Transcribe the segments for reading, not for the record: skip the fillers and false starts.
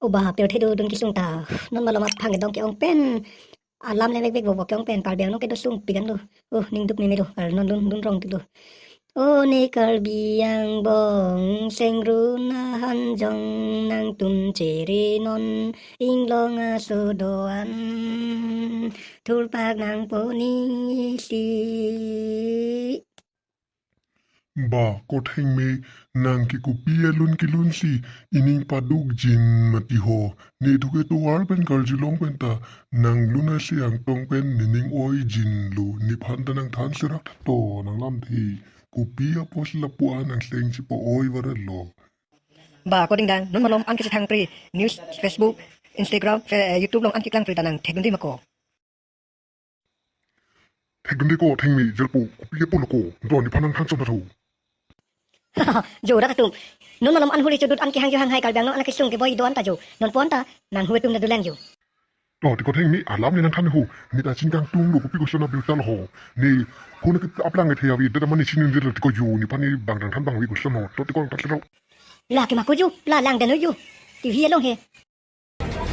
Ubah tiêu thế đồ đun cái sung ta nó mà lo mặt thằng cái dong cái ông pen làm lên vek vek cái ông pen kalbiang nó cái đồ sung pigan lo ning duk ni do non dun rong tu o ni kalbiang bong seng runa han jong nang tun cheri non ing long a so doan thul pak nang po ni si Ba ko theng me nang ki ku pia lun ki lun si ining paduk jin mati ho ne tu ke tu war pen kar jilong pen ta nang luna si ang tong pen nining oi jin lu ni phan ta nang than sirak to nang lam thi ku pia pos la puan nang seng si po oi war lo Ba ko ding dang nun malom an ki thang pri news Facebook Instagram YouTube long an ki klang pri tanang thegun di mako theng ko theng me jel pu ku pia pu lo ko do ni phan nang than chom ta thu jo ra tum non malom an huli chudut an ki hang jo hang hai kalbiang no an ki sung ke boy doan ta jo non pon ta nang hu tum na dulang jo to ti ko theng me alam ni nang than hu ni ta chin kang tung lu ku pi ko sona bil tal ho ni ku na ki aplang nge thia wi da man ni chin ni ti ko yu ni phan ni bang dang than bang wi ku sono to ti ko ta lo la ke ma ko ju la lang de no ju ti hi long he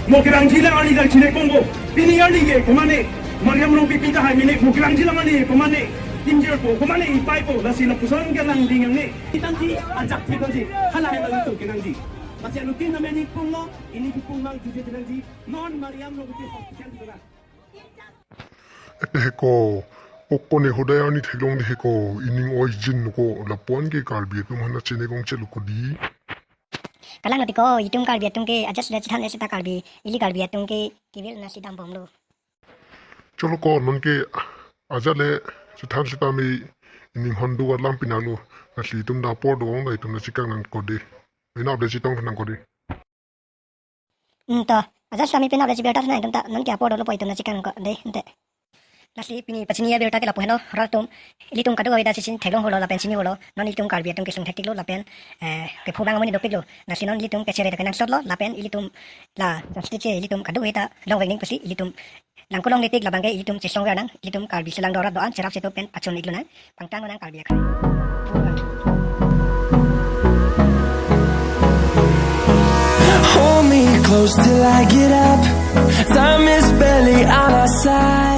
Mukirang jilang ani dal chine Congo pini ali ge komane Mariam no pipita hai mine mukirang jilang ani komane timjer po komane ipai po la sila pusan ke lang ding ne itanji ajak titanji hala hai lang tu kenangji masih anu tin na meni Congo ini ki pungmang tuje kenangji non Mariam no pipita hospital dira he ko okko ne hodaya ni thelong he ko ining oi jin ko la pon ke kal bi tu mana chene gong chelu ko di kalang nati ko itung kalbi atung ke ajas le chan esita kalbi ili kalbi atung ke kibil na sidam bom lo cholo ko non ke aja le chithan sita mi ining hondu wa lam pinalu na si tum da por do ngai tum na chikang nang ko de ina de chitong nang ko de to ajas sami pina le belta na tum ta non ke apo do lo poi tum na chikan ko de ente nasi pini pachini belta ke la poheno ratum ili tum kadu ida sisin thelong holo la pensini holo non ili tum kalbi atung ke sung thektik lo la pen ke phubang moni dopik lo nasi non ili tum ke chere ke nang sot lo la pen ili tum la justi che ili tum kadu ida long wengning pasi ili tum lang kulong nitik la bangke ili tum che song nang ili tum kalbi selang dorat doan cerap seto pen pachon iglo na pangtang nang kalbi akai Hold me close till I get up. Time is barely on our side.